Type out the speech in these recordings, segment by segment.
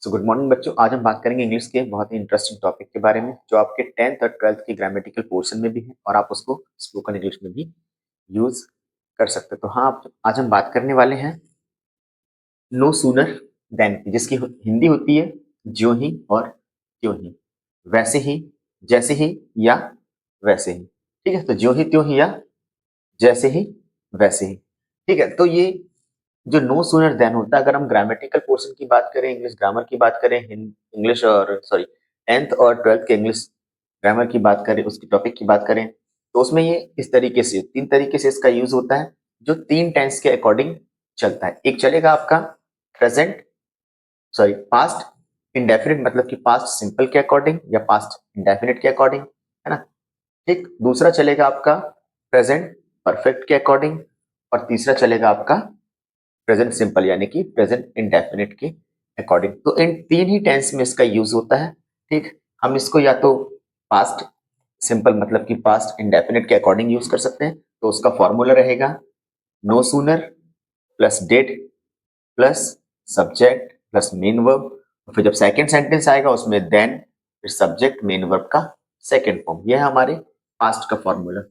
So good morning बच्चों। आज हम बात करेंगे इंग्लिश के बहुत ही इंटरेस्टिंग टॉपिक के बारे में जो आपके 10th और 12th की ग्रामेटिकल पोर्शन में भी है और आप उसको स्पोकन इंग्लिश में भी यूज कर सकते हो। तो हाँ, आज हम बात करने वाले हैं नो सूनर देन की, जिसकी हिंदी होती है ज्यों ही और त्यों ही, वैसे ही, जैसे ही या वैसे ही। ठीक है, तो ज्यों ही त्यों ही या जैसे ही वैसे ही। ठीक है, तो ये जो नो सूनर देन होता है, अगर हम ग्रामेटिकल पोर्शन की बात करें, इंग्लिश ग्रामर की बात करें, इंग्लिश और सॉरी 10th और 12th के इंग्लिश ग्रामर की बात करें, उसकी टॉपिक की बात करें, तो उसमें ये इस तरीके से तीन तरीके से इसका यूज होता है जो तीन टेंस के अकॉर्डिंग चलता है। एक चलेगा आपका प्रेजेंट सॉरी पास्ट इंडेफिनिट, मतलब कि पास्ट सिंपल के अकॉर्डिंग या पास्ट इंडेफिनिट के अकॉर्डिंग, है ना। ठीक, दूसरा चलेगा आपका प्रेजेंट परफेक्ट के अकॉर्डिंग और तीसरा चलेगा आपका प्रेजेंट सिंपल यानी कि प्रेजेंट इंडेफिनिट के अकॉर्डिंग। तो इन तीन ही टेंस में इसका यूज होता है। ठीक, हम इसको या तो पास्ट सिंपल मतलब कि पास्ट इंडेफिनिट के अकॉर्डिंग यूज कर सकते हैं, तो उसका फॉर्मूला रहेगा no sooner plus did plus subject plus main verb. फिर जब सेकंड सेंटेंस आएगा उसमें देन, फिर सब्जेक्ट मेन वर्ब का सेकंड फॉर्म। यह है हमारे पास्ट का फॉर्मूला।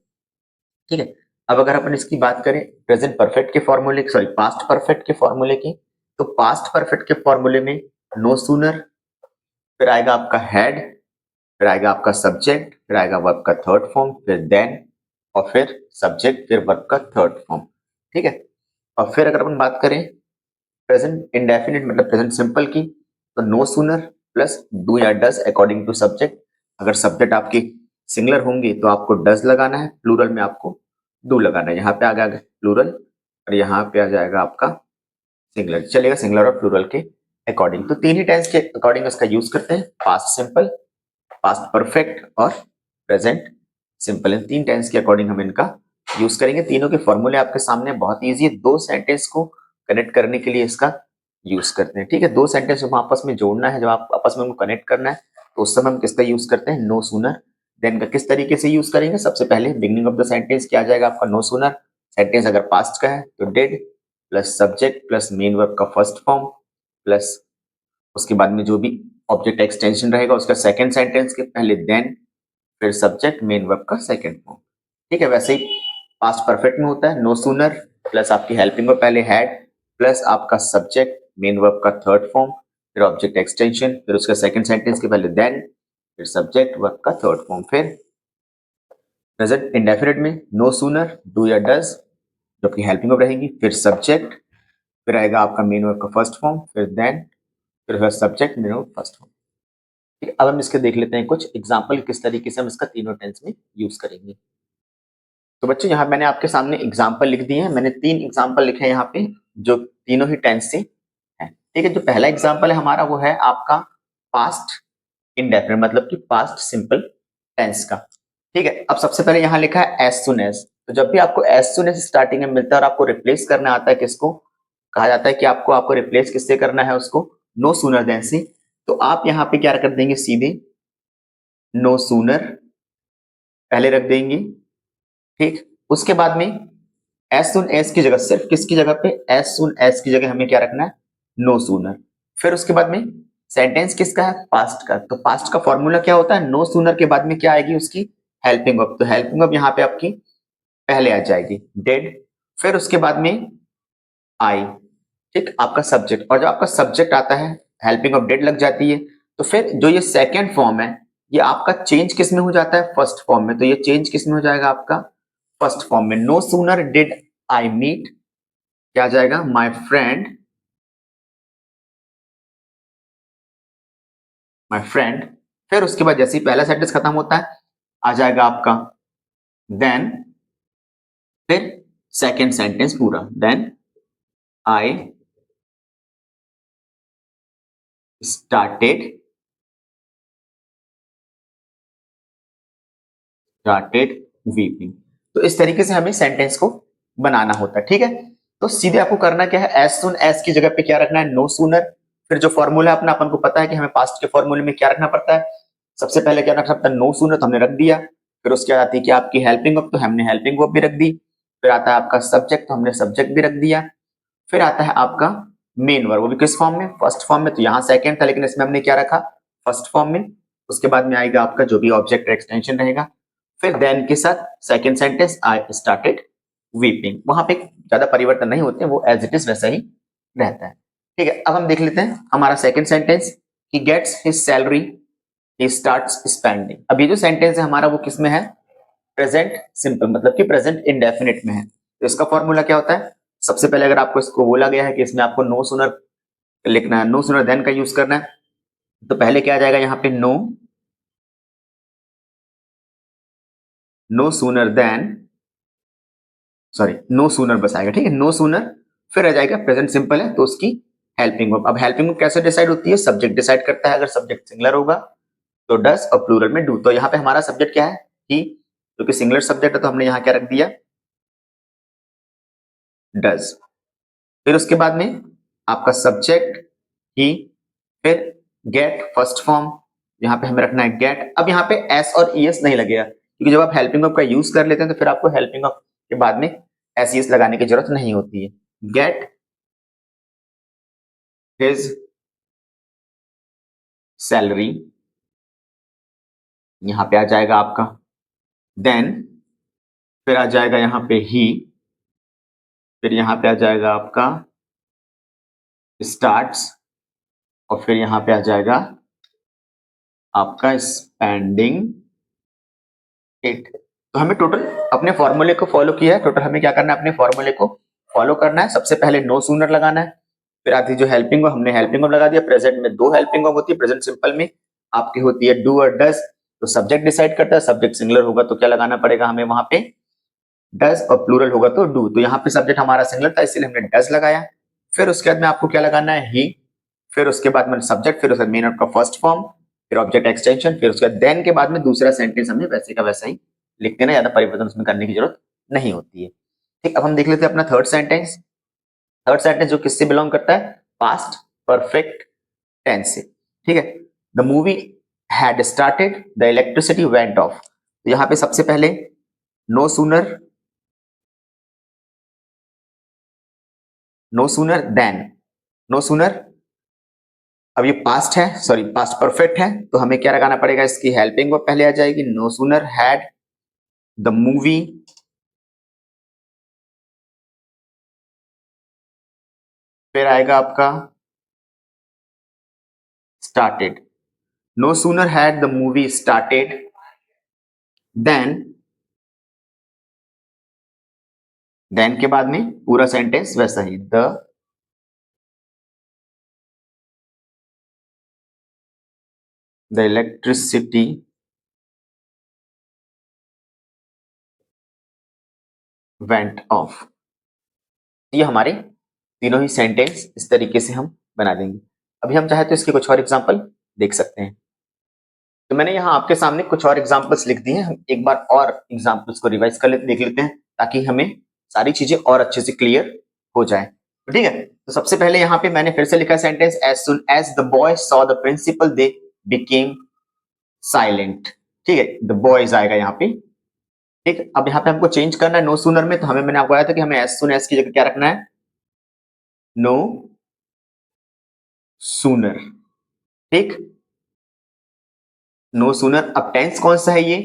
ठीक है, अब अगर अपन इसकी बात करें प्रेजेंट परफेक्ट के फॉर्मूले सॉरी पास्ट परफेक्ट के फॉर्मूले की, तो पास्ट परफेक्ट के फॉर्मूले में नो सूनर, फिर आएगा आपका हैड, फिर आएगा आपका सब्जेक्ट, फिर आएगा वर्ब का थर्ड फॉर्म, फिर देन और फिर सब्जेक्ट, फिर वर्ब का थर्ड फॉर्म। ठीक है, और फिर अगर अपन बात करें प्रेजेंट इंडेफिनिट मतलब प्रेजेंट सिंपल की, तो नो सूनर प्लस डू या डज अकॉर्डिंग टू सब्जेक्ट। अगर सब्जेक्ट आपकी सिंगुलर होंगी तो आपको डज लगाना है, प्लूरल में आपको डू लगाना है। यहाँ पे आ गया प्लूरल और यहाँ पे आ जाएगा आपका सिंगुलर, चलेगा सिंगुलर और प्लूरल के अकॉर्डिंग। तो तीन ही टेंस के अकॉर्डिंग इसका यूज करते हैं, पास्ट सिंपल, पास्ट परफेक्ट और प्रेजेंट सिंपल। इन तीन टेंस के अकॉर्डिंग हम इनका यूज करेंगे। तीनों के फॉर्मूले आपके सामने बहुत ईजी है, दो सेंटेंस को कनेक्ट करने के लिए इसका यूज करते हैं। ठीक है, दो सेंटेंस को आपस में जोड़ना है, जब आप आपस में उनको कनेक्ट करना है तो उस समय हम किसका यूज करते हैं, नो सूनर देन का। किस तरीके से यूज करेंगे, सबसे पहले बिगिनिंग ऑफ द सेंटेंस क्या आ जाएगा आपका नो सूनर, सेंटेंस अगर पास्ट का है तो dead plus subject plus main verb का फर्स्ट फॉर्म प्लस उसके बाद में जो भी ऑब्जेक्ट एक्सटेंशन रहेगा उसका सेकंड सेंटेंस के पहले देन, फिर सब्जेक्ट मेन वर्ब का सेकंड फॉर्म। ठीक है, वैसे ही पास्ट परफेक्ट में होता है नो सूनर प्लस आपकी हेल्पिंग वर्ब पहले हैड प्लस आपका सब्जेक्ट मेन वर्ब का थर्ड फॉर्म, फिर ऑब्जेक्ट एक्सटेंशन, फिर उसका सेकंड सेंटेंस के पहले देन, फिर सब्जेक्ट वर्ब का थर्ड फॉर्म। फिर प्रेजेंट इंडेफिनिट में नो सूनर डू या डज जो आपकी हेल्पिंग वर्ब रहेगी, फिर सब्जेक्ट, फिर आएगा आपका मेन वर्ब का फर्स्ट फॉर्म, फिर देन, फिर subject main verb first form. ठीक है, अब हम इसके देख लेते हैं कुछ एग्जाम्पल किस तरीके से हम इसका तीनों टेंस में यूज करेंगे। तो बच्चों यहाँ मैंने आपके सामने एग्जाम्पल लिख दिए हैं, मैंने तीन एग्जाम्पल लिखे हैं यहाँ पे जो तीनों ही टेंस से हैं। ठीक है, जो पहला एग्जाम्पल है हमारा वो है आपका पास्ट इंडेफिनिट मतलब कि पास्ट सिंपल टेंस का। ठीक है, अब सबसे पहले यहाँ लिखा है एज सुन एज। तो जब भी आपको एज सुन एज स्टार्टिंग में मिलता है और आपको रिप्लेस करना आता है, किसको कहा जाता है कि आपको आपको रिप्लेस किससे करना है, उसको नो सूनर देन से। तो आप यहाँ पे क्या कर देंगे, सीधे नो सूनर पहले रख देंगे। ठीक, उसके बाद में एज सुन एज की जगह सिर्फ किसकी जगह पे, एज सुन एज की जगह हमें क्या रखना है, नो सूनर। फिर उसके बाद में सेंटेंस किसका है, पास्ट का। तो पास्ट का फॉर्मूला क्या होता है, नो सूनर के बाद में क्या आएगी, उसकी हेल्पिंग वर्ब। तो हेल्पिंग वर्ब यहाँ पे आपकी पहले आ जाएगी डेड, फिर उसके बाद में आई। ठीक, आपका सब्जेक्ट, और जब आपका सब्जेक्ट आता है हेल्पिंग ऑफ डेड लग जाती है, तो फिर जो ये सेकेंड फॉर्म है ये आपका चेंज किस में हो जाता है, फर्स्ट फॉर्म में। तो ये चेंज किस में हो जाएगा आपका, फर्स्ट फॉर्म में। No sooner did I meet, क्या आ जाएगा, माई फ्रेंड। फिर उसके बाद जैसे ही पहला सेंटेंस खत्म होता है आ जाएगा आपका देन, फिर सेकेंड सेंटेंस पूरा, then I started started weeping. तो इस तरीके से हमें सेंटेंस को बनाना होता है। ठीक है, तो सीधे आपको करना क्या है, एज सुन एज की जगह पे क्या रखना है, नो सूनर। फिर जो फॉर्मूला अपना अपन को पता है कि हमें पास्ट के फॉर्मूले में क्या रखना पड़ता है, सबसे पहले क्या रखना पड़ता है, नो सूनर, तो हमने रख दिया। फिर उसके बाद आती है कि आपकी हेल्पिंग वर्ब, तो हमने हेल्पिंग वर्ब भी रख दी। फिर आता है आपका सब्जेक्ट, तो हमने सब्जेक्ट भी रख दिया। फिर आता है आपका मेन वर्ब, वो भी किस फॉर्म में, फर्स्ट फॉर्म में। तो यहाँ सेकंड था लेकिन इसमें हमने क्या रखा, फर्स्ट फॉर्म में। उसके बाद में आएगा आपका जो भी ऑब्जेक्ट एक्सटेंशन रहेगा, फिर देन के साथ second sentence I started weeping. वहां पे ज्यादा परिवर्तन नहीं होते, वो एज इट इज वैसा ही रहता है। ठीक है, अब हम देख लेते हैं हमारा second sentence, he gets his salary, he starts spending. अब ये जो सेंटेंस है हमारा वो किस में है, प्रेजेंट सिंपल, मतलब कि प्रेजेंट इंडेफिनिट में है। तो इसका फॉर्मूला क्या होता है, सबसे पहले अगर आपको इसको बोला गया है कि इसमें आपको नो सूनर लिखना है, नो सूनर देन का यूज करना है, तो पहले क्या आ जाएगा यहाँ पे, no sooner then, sorry no sooner बस आएगा, ठीक है, नो सूनर, फिर आ जाएगा प्रेजेंट सिंपल है तो उसकी हेल्पिंग वर्ब। अब हेल्पिंग वर्ब कैसे डिसाइड होती है, सब्जेक्ट डिसाइड करता है। अगर सब्जेक्ट सिंगुलर होगा तो डस और प्लूरल में डू। तो यहाँ पे हमारा सब्जेक्ट क्या है, ही, क्योंकि सिंगुलर सब्जेक्ट है तो हमने यहाँ क्या रख दिया, डज। फिर उसके बाद में आपका सब्जेक्ट ही, फिर गेट फर्स्ट फॉर्म, यहाँ पे हमें रखना है गेट। अब यहाँ पे एस और ईएस नहीं लगेगा, क्योंकि जब आप हेल्पिंग वर्ब का यूज कर लेते हैं तो फिर आपको हेल्पिंग वर्ब के बाद में एस ईएस लगाने की जरूरत नहीं होती है। गेट हिज सैलरी, यहाँ पे आ जाएगा आपका देन, फिर आ जाएगा यहाँ पे ही, फिर यहाँ पे आ जाएगा आपका स्टार्ट्स, और फिर यहाँ पे आ जाएगा आपका स्पेंडिंग इट। तो हमें टोटल अपने फॉर्मूले को फॉलो किया है, टोटल हमें क्या करना है, अपने फॉर्मूले को फॉलो करना है। सबसे पहले नो सूनर लगाना है, फिर आती जो हेल्पिंग वर्ब, हमने हेल्पिंग वर्ब लगा दिया। प्रेजेंट में दो हेल्पिंग वर्ब होती है, प्रेजेंट सिंपल में आपकी होती है डू और डज। तो सब्जेक्ट डिसाइड करता है, सब्जेक्ट सिंगुलर होगा तो क्या लगाना पड़ेगा हमें वहां पे, डज, और प्लूरल होगा तो डू। तो यहाँ पे सब्जेक्ट हमारा सिंगुलर था इसलिए हमने डज लगाया। फिर उसके बाद में आपको क्या लगाना है, ही, फिर उसके बाद में सब्जेक्ट, फिर उसके बाद मेन वर्ब का फर्स्ट फॉर्म, फिर ऑब्जेक्ट एक्सटेंशन, फिर उसके बाद देन के बाद में दूसरा सेंटेंस हमें वैसे का वैसा ही लिख देना, ज्यादा परिवर्तन उसमें करने की जरूरत नहीं होती है। ठीक, अब हम देख लेते हैं अपना थर्ड सेंटेंस। थर्ड सेंटेंस जो किससे बिलोंग करता है, पास्ट परफेक्ट टेंस से। ठीक है, the movie had started, the electricity went off. तो यहाँ पे सबसे पहले no sooner, no sooner then, no sooner. अब ये पास्ट है, सॉरी पास्ट परफेक्ट है, तो हमें क्या लगाना पड़ेगा, इसकी हेल्पिंग वर्ब पहले आ जाएगी, no sooner had the movie, फिर आएगा आपका started. No sooner had the movie started then के बाद में पूरा सेंटेंस वैसा ही, द इलेक्ट्रिसिटी वेंट ऑफ। ये हमारे तीनों ही सेंटेंस इस तरीके से हम बना देंगे। अभी हम चाहे तो इसके कुछ और एग्जांपल देख सकते हैं। तो मैंने यहाँ आपके सामने कुछ और एग्जांपल्स लिख दिए हैं, हम एक बार और एग्जांपल्स को रिवाइज कर लेते, देख लेते हैं, ताकि हमें सारी चीजें और अच्छे से क्लियर हो जाए। तो ठीक है, तो सबसे पहले यहाँ पे मैंने फिर से लिखा sentence, as soon as the boy saw the principal they became silent. ठीक है, द बॉयज आएगा यहाँ पे। ठीक, अब यहाँ पे हमको चेंज करना है नो सूनर में, तो हमें, मैंने आपको बताया था कि हमें एज सुन एज की जगह क्या रखना है, नो सूनर। ठीक, नो सूनर। अब टेंस कौन सा है, ये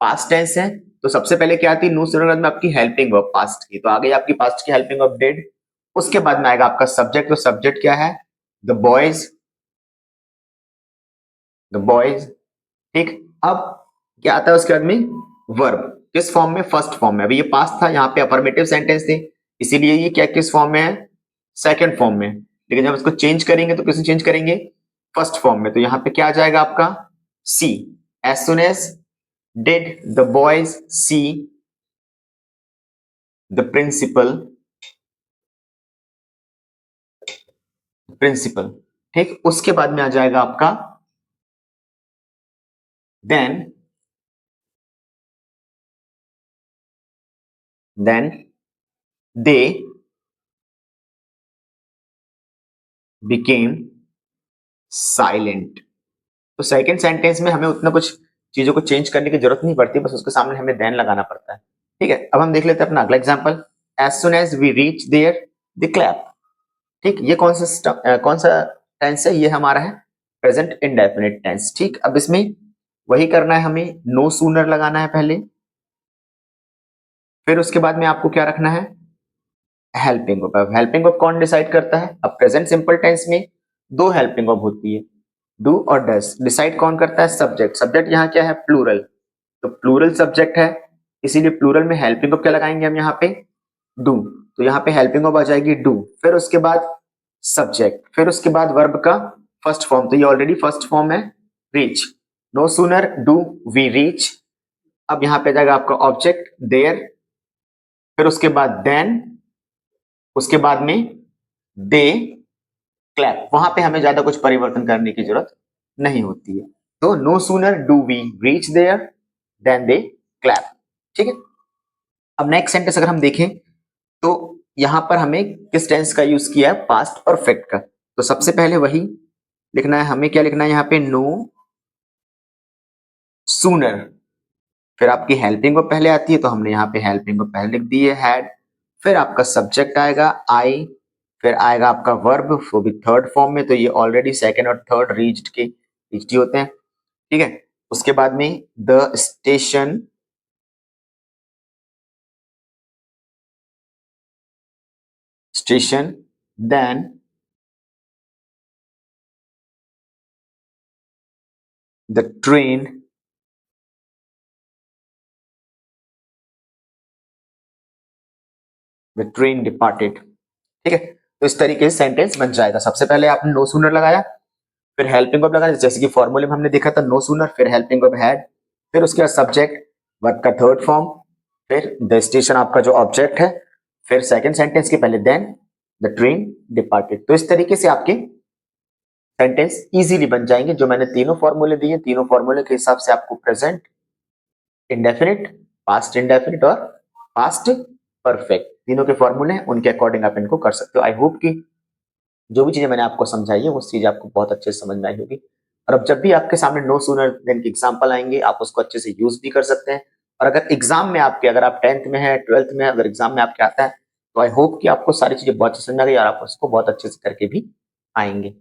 पास्ट टेंस है, तो सबसे पहले क्या आती है, नो सूनर में आपकी हेल्पिंग वर्ब पास्ट की, तो आ गई आपकी पास्ट की हेल्पिंग वर्ब डेड। उसके बाद में आएगा आपका सब्जेक्ट, तो सब्जेक्ट क्या है, द बॉयज, द बॉयज। ठीक, अब क्या आता है उसके बाद में, वर्ब किस फॉर्म में, फर्स्ट फॉर्म में। अभी ये पास्ट था, यहाँ पे अफर्मेटिव सेंटेंस थे, इसीलिए ये क्या किस फॉर्म में है, सेकंड फॉर्म में। लेकिन जब इसको चेंज करेंगे तो किसमें चेंज करेंगे, फर्स्ट फॉर्म में। तो यहाँ पे क्या आ जाएगा आपका, C, as soon as did the boys see the principal। ठीक, उसके बाद में आ जाएगा आपका then they became silent। तो सेकंड सेंटेंस में हमें उतना कुछ चीजों को चेंज करने की जरूरत नहीं पड़ती, बस उसके सामने हमें देन लगाना पड़ता है। ठीक है, अब हम देख लेते हैं अपना अगला example, as soon as we reach there the clap. ठीक, ये कौन सा टेंस है? ये हमारा है प्रेजेंट इंडेफिनिट टेंस। ठीक, अब इसमें वही करना है, हमें नो सूनर लगाना है पहले, फिर उसके बाद में आपको क्या रखना है? Helping verb. अब हेल्पिंग वर्ब कौन डिसाइड करता है? अब प्रेजेंट सिंपल टेंस में दो हेल्पिंग वर्ब होती है, डू और डज। डिसाइड कौन करता है? सब्जेक्ट। सब्जेक्ट यहाँ क्या है? प्लूरल। तो प्लूरल सब्जेक्ट है, इसीलिए प्लूरल में हेल्पिंग वर्ब क्या लगाएंगे हम यहाँ पे? डू। तो यहाँ पे हेल्पिंग वर्ब आ जाएगी डू, फिर उसके बाद सब्जेक्ट, फिर उसके बाद वर्ब का फर्स्ट फॉर्म। तो ये ऑलरेडी फर्स्ट फॉर्म है, reach. No sooner do we reach. अब यहाँ पे जाएगा आपका ऑब्जेक्ट देयर, फिर उसके बाद देन, उसके बाद में दे क्लैप। वहां पे हमें ज्यादा कुछ परिवर्तन करने की जरूरत नहीं होती है। तो no sooner do we reach there then they clap. ठीक है, अब नेक्स्ट सेंटेंस अगर हम देखें तो यहां पर हमें किस टेंस का यूज किया है? पास्ट परफेक्ट का। तो सबसे पहले वही लिखना है हमें। क्या लिखना है यहाँ पे? No sooner. फिर आपकी हेल्पिंग वर्ब पहले आती है, तो हमने यहाँ पे हेल्पिंग वर्ब पहले लिख दी है, हैड। फिर आपका सब्जेक्ट आएगा आई, फिर आएगा आपका वर्ब, वो भी थर्ड फॉर्म में। तो ये ऑलरेडी सेकंड और थर्ड रीच्ड ही होते हैं। ठीक है, उसके बाद में the station, station, then the train, the train departed. ठीक है, तो इस तरीके से सेंटेंस बन जाएगा। सबसे पहले आपने नो सूनर लगाया, फिर हेल्पिंग वर्ब लगाया, जैसे कि फॉर्मूले में हमने देखा था, नो सूनर फिर हेल्पिंग वर्ब हैड, फिर उसके बाद सब्जेक्ट, वर्ब का थर्ड फॉर्म, फिर द स्टेशन आपका जो ऑब्जेक्ट है, फिर सेकंड सेंटेंस के पहले देन द ट्रेन डिपार्टेड। तो इस तरीके से आपके सेंटेंस इजीली बन जाएंगे। जो मैंने तीनों फॉर्मूले दिए, तीनों फॉर्मूले के हिसाब से आपको प्रेजेंट इंडेफिनिट, पास्ट इंडेफिनिट और पास्ट परफेक्ट तीनों के फॉर्मूले हैं, उनके अकॉर्डिंग आप इनको कर सकते हो। आई होप कि जो भी चीजें मैंने आपको समझाई है वो चीज आपको बहुत अच्छे से समझ में आई होगी। और अब जब भी आपके सामने नो सूनर देन की एग्जांपल आएंगे, आप उसको अच्छे से यूज भी कर सकते हैं। और अगर एग्जाम में आपके, अगर आप 10th में है, 12th में है, अगर एग्जाम में आपके आता है, तो आई होप कि आपको सारी चीजें बहुत अच्छे से समझ आ गई और आप उसको बहुत अच्छे से करके भी आएंगे।